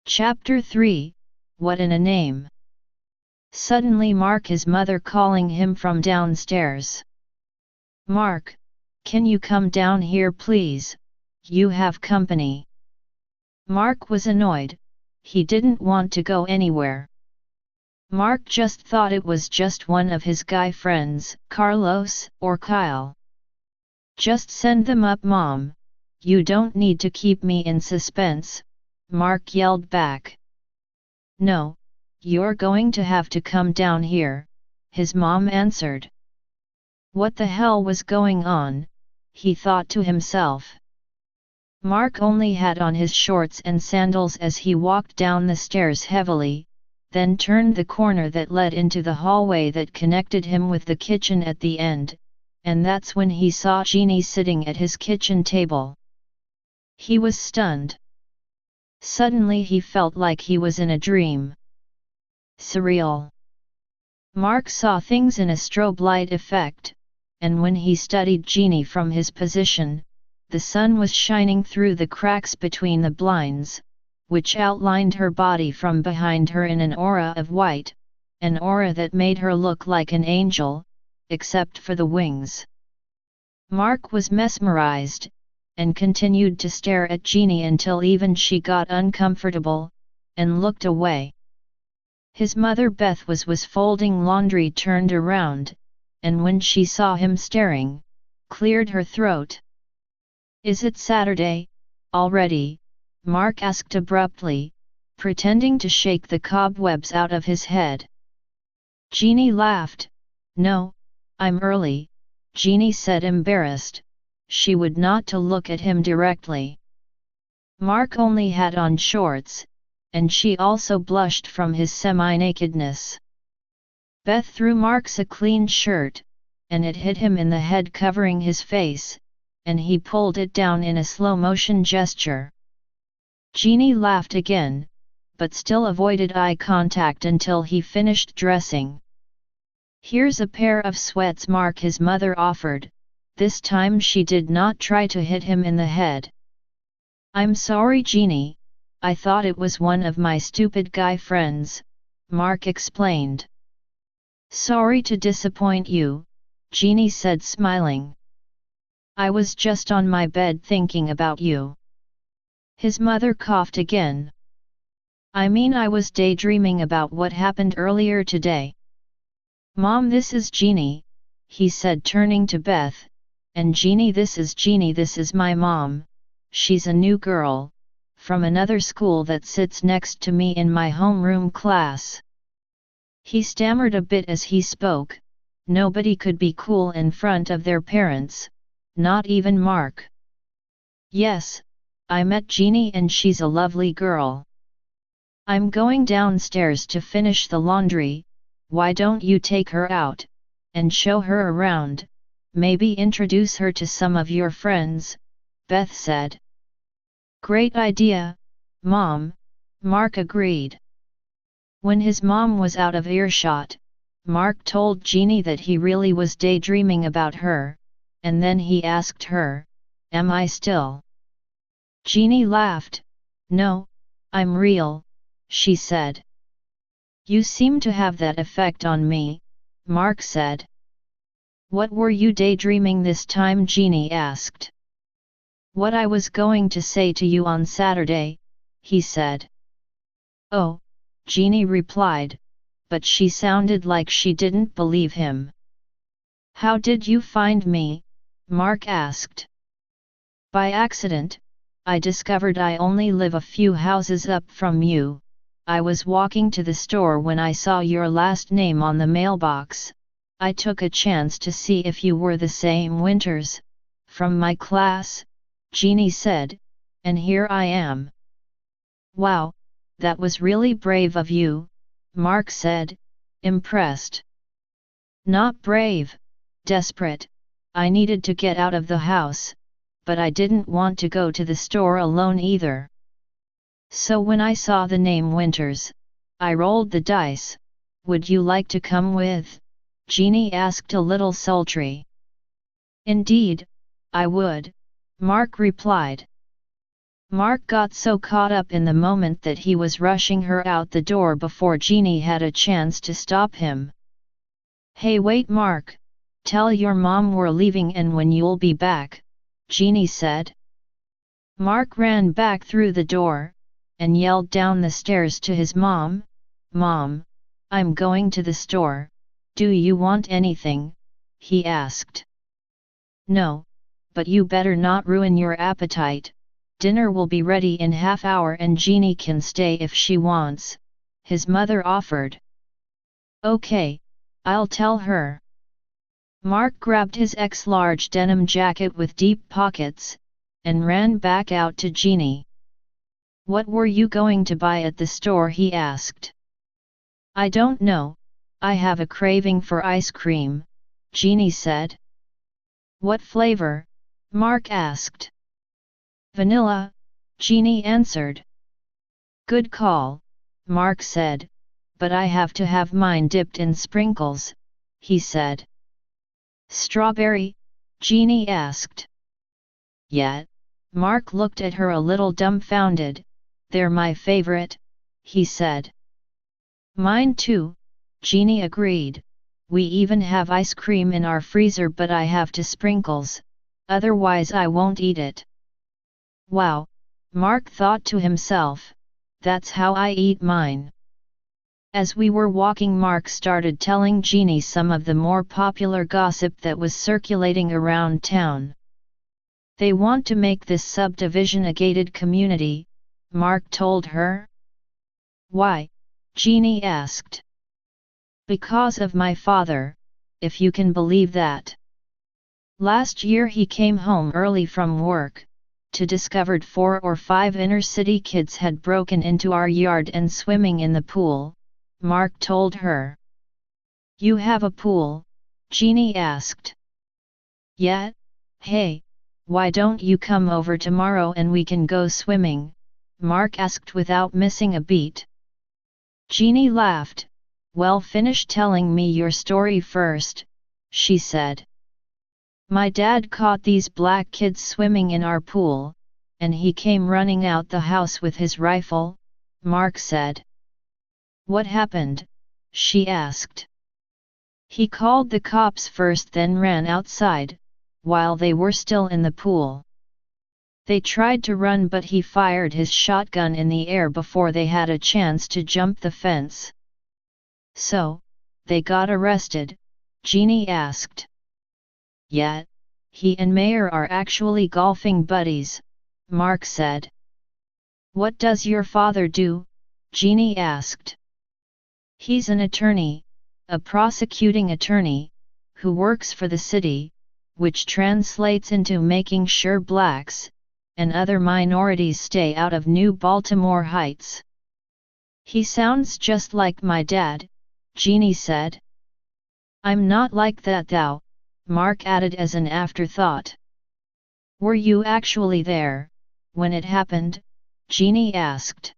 Chapter 3, What in a Name? Suddenly Mark his mother calling him from downstairs. Mark, can you come down here please, you have company. Mark was annoyed, he didn't want to go anywhere. Mark just thought it was just one of his guy friends, Carlos or Kyle. Just send them up Mom, you don't need to keep me in suspense, Mark yelled back. No, you're going to have to come down here, his mom answered. What the hell was going on, he thought to himself. Mark only had on his shorts and sandals as he walked down the stairs heavily, then turned the corner that led into the hallway that connected him with the kitchen at the end, and that's when he saw Jeannie sitting at his kitchen table. He was stunned. Suddenly he felt like he was in a dream. Surreal. Mark saw things in a strobe light effect, and when he studied Jeannie from his position, the sun was shining through the cracks between the blinds, which outlined her body from behind her in an aura of white, an aura that made her look like an angel, except for the wings. Mark was mesmerized, and continued to stare at Jeannie until even she got uncomfortable, and looked away. His mother Beth was folding laundry turned around, and when she saw him staring, cleared her throat. Is it Saturday, already? Mark asked abruptly, pretending to shake the cobwebs out of his head. Jeannie laughed. No, I'm early, Jeannie said embarrassed. She would not to look at him directly. Mark only had on shorts, and she also blushed from his semi-nakedness. Beth threw Mark's a clean shirt, and it hit him in the head covering his face, and he pulled it down in a slow-motion gesture. Jeannie laughed again, but still avoided eye contact until he finished dressing. Here's a pair of sweats Mark his mother offered. This time she did not try to hit him in the head. I'm sorry Jeannie, I thought it was one of my stupid guy friends, Mark explained. Sorry to disappoint you, Jeannie said smiling. I was just on my bed thinking about you. His mother coughed again. I mean I was daydreaming about what happened earlier today. Mom, this is Jeannie, he said turning to Beth. And Jeannie, this is my mom, she's a new girl, from another school that sits next to me in my homeroom class. He stammered a bit as he spoke, nobody could be cool in front of their parents, not even Mark. Yes, I met Jeannie and she's a lovely girl. I'm going downstairs to finish the laundry, why don't you take her out, and show her around? Maybe introduce her to some of your friends, Beth said. Great idea, Mom, Mark agreed. When his mom was out of earshot, Mark told Jeannie that he really was daydreaming about her, and then he asked her, Am I still? Jeannie laughed. No, I'm real, she said. You seem to have that effect on me, Mark said. What were you daydreaming this time? Jeannie asked. What I was going to say to you on Saturday, he said. Oh, Jeannie replied, but she sounded like she didn't believe him. How did you find me? Mark asked. By accident, I discovered I only live a few houses up from you. I was walking to the store when I saw your last name on the mailbox. I took a chance to see if you were the same Winters, from my class, Jeannie said, and here I am. Wow, that was really brave of you, Mark said, impressed. Not brave, desperate, I needed to get out of the house, but I didn't want to go to the store alone either. So when I saw the name Winters, I rolled the dice. Would you like to come with? Jeannie asked a little sultry. Indeed, I would, Mark replied. Mark got so caught up in the moment that he was rushing her out the door before Jeannie had a chance to stop him. "Hey, wait, Mark! Tell your mom we're leaving and when you'll be back," Jeannie said. Mark ran back through the door, and yelled down the stairs to his mom, "Mom, I'm going to the store, do you want anything?" he asked. "No, but you better not ruin your appetite. Dinner will be ready in half hour and Jeannie can stay if she wants," his mother offered. "Okay, I'll tell her." Mark grabbed his large denim jacket with deep pockets, and ran back out to Jeannie. "What were you going to buy at the store?" he asked. "I don't know, I have a craving for ice cream," Jeannie said. "What flavor?" Mark asked. "Vanilla," Jeannie answered. "Good call," Mark said, "but I have to have mine dipped in sprinkles," he said. "Strawberry?" Jeannie asked. "Yeah." Mark looked at her a little dumbfounded. "They're my favorite," he said. "Mine too," Jeannie agreed. "We even have ice cream in our freezer, but I have to sprinkles, otherwise I won't eat it." "Wow," Mark thought to himself, "that's how I eat mine." As we were walking, Mark started telling Jeannie some of the more popular gossip that was circulating around town. "They want to make this subdivision a gated community," Mark told her. "Why?" Jeannie asked. "Because of my father, if you can believe that. Last year he came home early from work, to discovered 4 or 5 inner-city kids had broken into our yard and swimming in the pool," Mark told her. "You have a pool?" Jeannie asked. "Yeah, hey, why don't you come over tomorrow and we can go swimming?" Mark asked without missing a beat. Jeannie laughed. "Well, finish telling me your story first," she said. "My dad caught these black kids swimming in our pool, and he came running out the house with his rifle," Mark said. "What happened?" she asked. "He called the cops first, then ran outside, while they were still in the pool. They tried to run, but he fired his shotgun in the air before they had a chance to jump the fence." "So, they got arrested?" Jeannie asked. "Yeah, he and Mayor are actually golfing buddies," Mark said. "What does your father do?" Jeannie asked. "He's an attorney, a prosecuting attorney, who works for the city, which translates into making sure blacks and other minorities stay out of New Baltimore Heights." "He sounds just like my dad," Jeannie said. "I'm not like that though," Mark added as an afterthought. "Were you actually there when it happened?" Jeannie asked.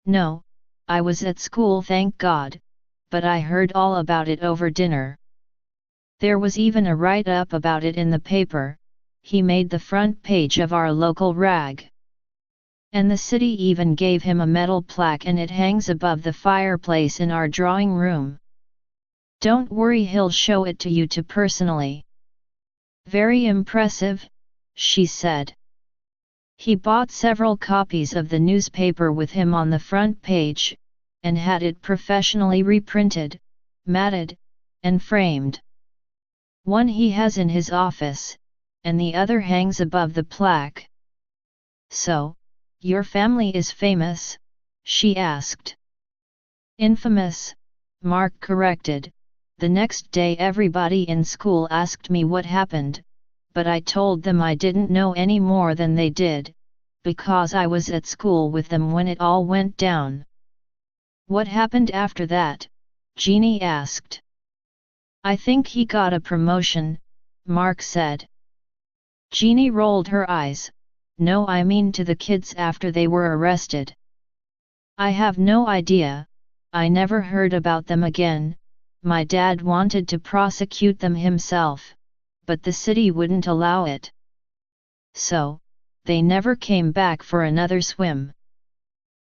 "No, I was at school, thank God, but I heard all about it over dinner. There was even a write-up about it in the paper. He made the front page of our local rag. And the city even gave him a metal plaque and it hangs above the fireplace in our drawing room. Don't worry, he'll show it to you too personally." "Very impressive," she said. "He bought several copies of the newspaper with him on the front page, and had it professionally reprinted, matted, and framed. One he has in his office, and the other hangs above the plaque." "So, your family is famous?" she asked. "Infamous," Mark corrected. "The next day everybody in school asked me what happened, but I told them I didn't know any more than they did, because I was at school with them when it all went down." "What happened after that?" Jeannie asked. "I think he got a promotion," Mark said. Jeannie rolled her eyes. "No, I mean to the kids after they were arrested." "I have no idea, I never heard about them again. My dad wanted to prosecute them himself, but the city wouldn't allow it. So, they never came back for another swim.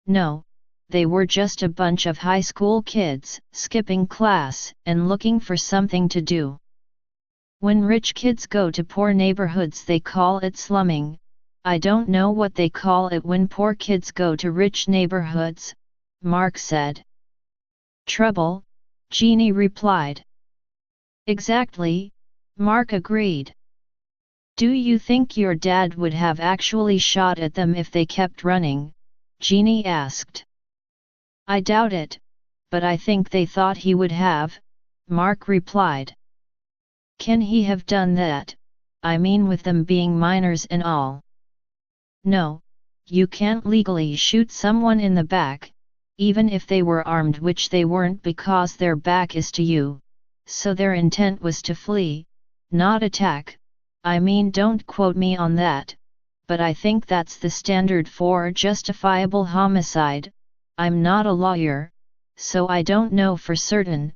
No, they were just a bunch of high school kids, skipping class and looking for something to do. When rich kids go to poor neighborhoods they call it slumming. I don't know what they call it when poor kids go to rich neighborhoods, Mark said. Trouble, Jeannie replied. Exactly, Mark agreed. Do you think your dad would have actually shot at them if they kept running? Jeannie asked. I doubt it, but I think they thought he would have, Mark replied. Can he have done that? I mean with them being minors and all. No, you can't legally shoot someone in the back, even if they were armed, which they weren't because their back is to you, so their intent was to flee, not attack. I mean, don't quote me on that, but I think that's the standard for justifiable homicide. I'm not a lawyer, so I don't know for certain,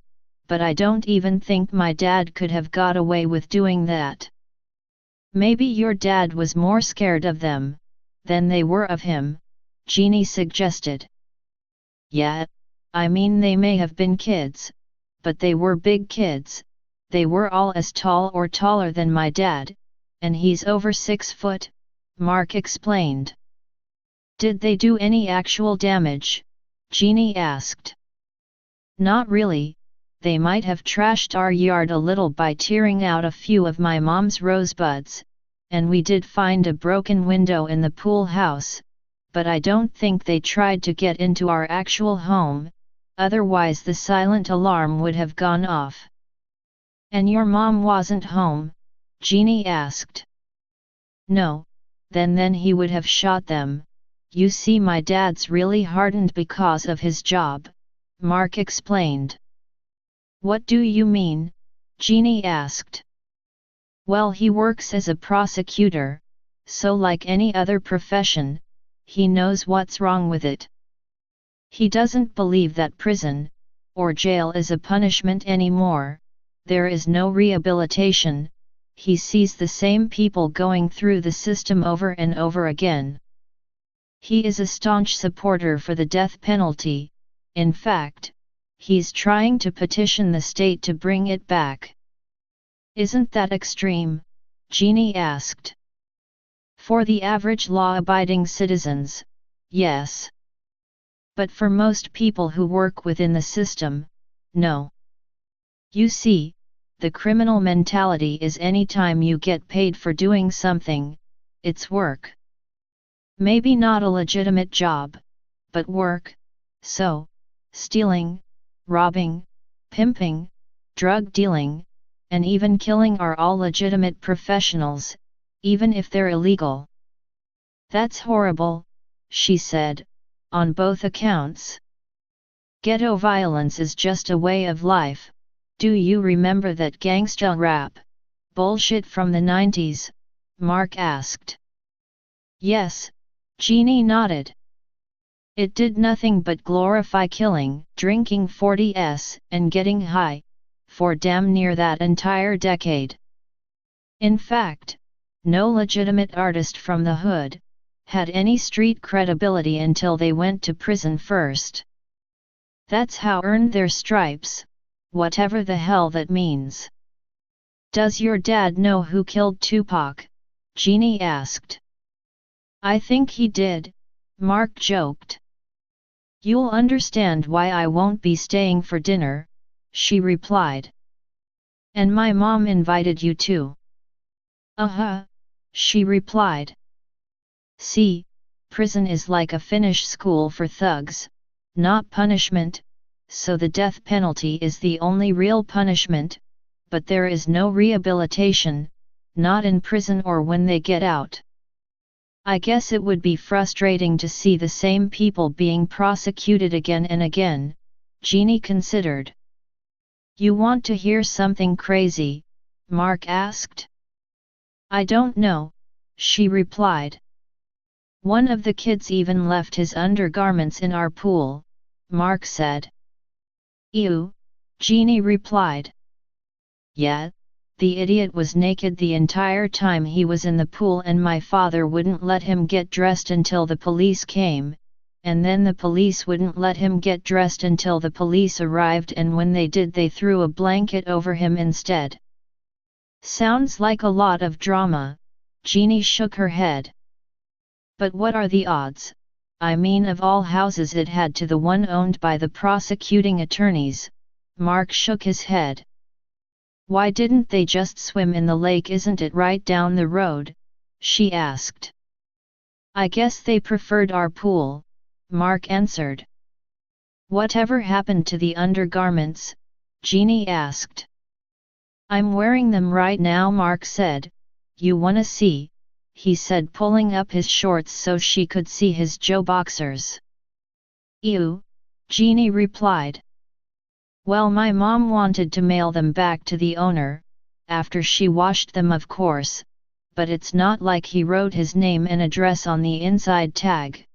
but I don't even think my dad could have got away with doing that. Maybe your dad was more scared of them than they were of him, Jeannie suggested. Yeah, I mean they may have been kids, but they were big kids. They were all as tall or taller than my dad, and he's over 6 foot, Mark explained. Did they do any actual damage? Jeannie asked. Not really. They might have trashed our yard a little by tearing out a few of my mom's rosebuds, and we did find a broken window in the pool house, but I don't think they tried to get into our actual home, otherwise the silent alarm would have gone off. And your mom wasn't home? Jeannie asked. No, then he would have shot them. You see, my dad's really hardened because of his job, Mark explained. What do you mean? Jeannie asked. Well, he works as a prosecutor, so like any other profession, he knows what's wrong with it. He doesn't believe that prison, or jail is a punishment anymore. There is no rehabilitation. He sees the same people going through the system over and over again. He is a staunch supporter for the death penalty. In fact, he's trying to petition the state to bring it back. Isn't that extreme? Jeannie asked. For the average law-abiding citizens, yes. But for most people who work within the system, no. You see, the criminal mentality is anytime you get paid for doing something, it's work. Maybe not a legitimate job, but work. So, stealing, robbing, pimping, drug dealing, and even killing are all legitimate professionals, even if they're illegal. That's horrible, she said, on both accounts. Ghetto violence is just a way of life. Do you remember that gangsta rap bullshit from the 90s? Mark asked. Yes, Jeannie nodded. It did nothing but glorify killing, drinking 40s, and getting high, for damn near that entire decade. In fact, no legitimate artist from the hood had any street credibility until they went to prison first. That's how earned their stripes, whatever the hell that means. Does your dad know who killed Tupac? Jeannie asked. I think he did, Mark joked. You'll understand why I won't be staying for dinner, she replied. And my mom invited you too. Uh-huh, she replied. See, prison is like a Finnish school for thugs, not punishment, so the death penalty is the only real punishment, but there is no rehabilitation, not in prison or when they get out. I guess it would be frustrating to see the same people being prosecuted again and again, Jeannie considered. You want to hear something crazy? Mark asked. I don't know, she replied. One of the kids even left his undergarments in our pool, Mark said. Ew, Jeannie replied. Yeah, The idiot was naked the entire time he was in the pool and my father wouldn't let him get dressed until the police came, and then the police wouldn't let him get dressed until the police arrived, and when they did they threw a blanket over him instead. Sounds like a lot of drama, Jeannie shook her head. But what are the odds? I mean, of all houses it had to the one owned by the prosecuting attorneys. Mark shook his head. Why didn't they just swim in the lake? Isn't it right down the road? She asked. I guess they preferred our pool, Mark answered. Whatever happened to the undergarments? Jeannie asked. I'm wearing them right now, Mark said. You wanna see? He said, pulling up his shorts so she could see his Joe boxers. Ew, Jeannie replied. Well, my mom wanted to mail them back to the owner, after she washed them of course, but it's not like he wrote his name and address on the inside tag.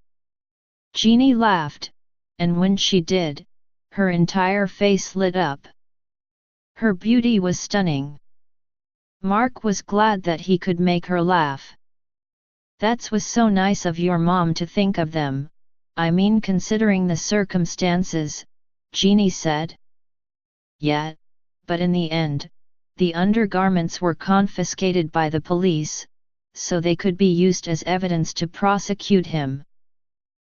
Jeannie laughed, and when she did, her entire face lit up. Her beauty was stunning. Mark was glad that he could make her laugh. That was so nice of your mom to think of them, I mean considering the circumstances, Jeannie said. Yeah, but in the end, the undergarments were confiscated by the police, so they could be used as evidence to prosecute him.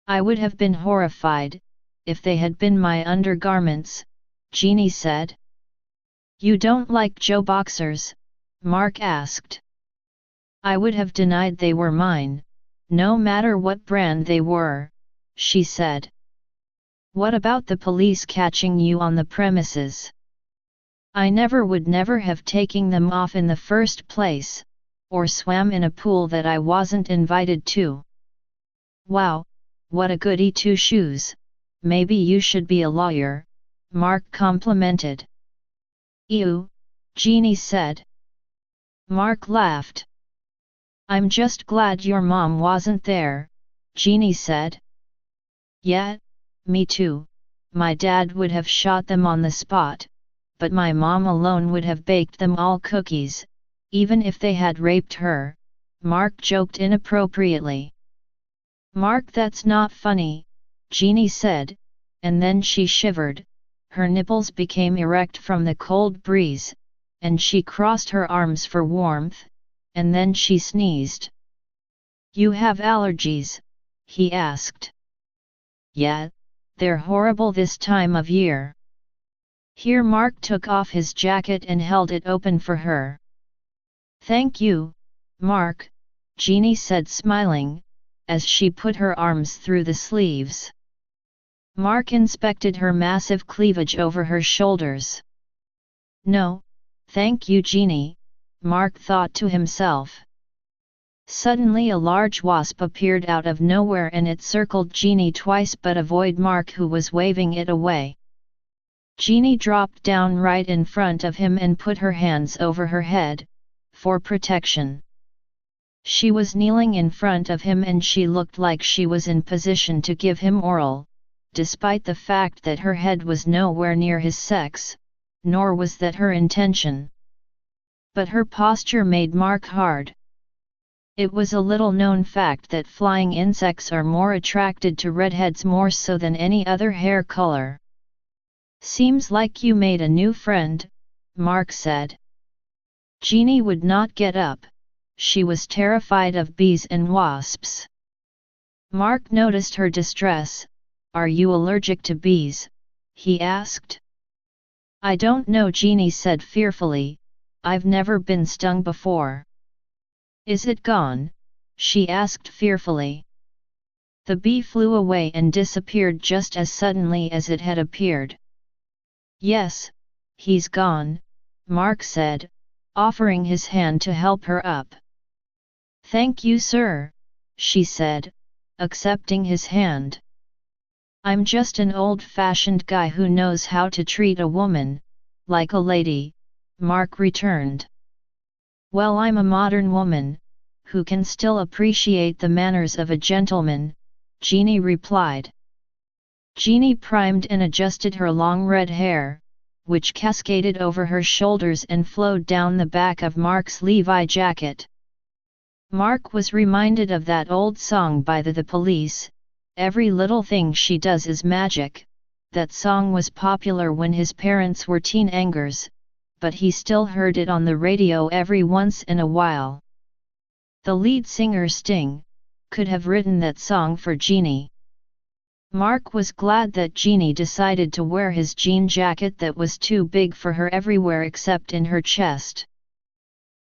I would have been horrified, if they had been my undergarments, Jeannie said. You don't like Joe boxers? Mark asked. I would have denied they were mine, no matter what brand they were, she said. What about the police catching you on the premises? I would never have taken them off in the first place, or swam in a pool that I wasn't invited to. Wow, what a goody two-shoes, maybe you should be a lawyer, Mark complimented. Ew, Jeannie said. Mark laughed. I'm just glad your mom wasn't there, Jeannie said. Yeah, me too. My dad would have shot them on the spot, but my mom alone would have baked them all cookies, even if they had raped her, Mark joked inappropriately. Mark, that's not funny, Jeannie said, and then she shivered, her nipples became erect from the cold breeze, and she crossed her arms for warmth, and then she sneezed. You have allergies? He asked. Yeah, they're horrible this time of year. Here Mark took off his jacket and held it open for her. Thank you, Mark, Jeannie said smiling, as she put her arms through the sleeves. Mark inspected her massive cleavage over her shoulders. No, thank you, Jeannie, Mark thought to himself. Suddenly a large wasp appeared out of nowhere and it circled Jeannie twice but avoided Mark, who was waving it away. Jeannie dropped down right in front of him and put her hands over her head, for protection. She was kneeling in front of him and she looked like she was in position to give him oral, despite the fact that her head was nowhere near his sex, nor was that her intention. But her posture made Mark hard. It was a little-known fact that flying insects are more attracted to redheads more so than any other hair color. Seems like you made a new friend, Mark said. Jeannie would not get up. She was terrified of bees and wasps. Mark noticed her distress. Are you allergic to bees? He asked. I don't know, Jeannie said fearfully. I've never been stung before. Is it gone? She asked fearfully. The bee flew away and disappeared just as suddenly as it had appeared. Yes, he's gone, Mark said, offering his hand to help her up. Thank you, sir, she said, accepting his hand. I'm just an old-fashioned guy who knows how to treat a woman, like a lady, Mark returned. Well, I'm a modern woman, who can still appreciate the manners of a gentleman, Jeannie replied. Jeannie primed and adjusted her long red hair, which cascaded over her shoulders and flowed down the back of Mark's Levi jacket. Mark was reminded of that old song by the Police, "Every Little Thing She Does Is Magic." That song was popular when his parents were teenagers, but he still heard it on the radio every once in a while. The lead singer Sting could have written that song for Jeannie. Mark was glad that Jeannie decided to wear his jean jacket that was too big for her everywhere except in her chest.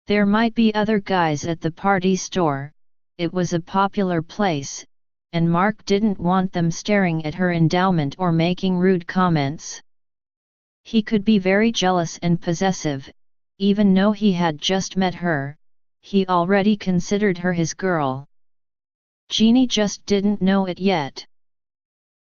There might be other guys at the party store, it was a popular place, and Mark didn't want them staring at her endowment or making rude comments. He could be very jealous and possessive, even though he had just met her, he already considered her his girl. Jeannie just didn't know it yet.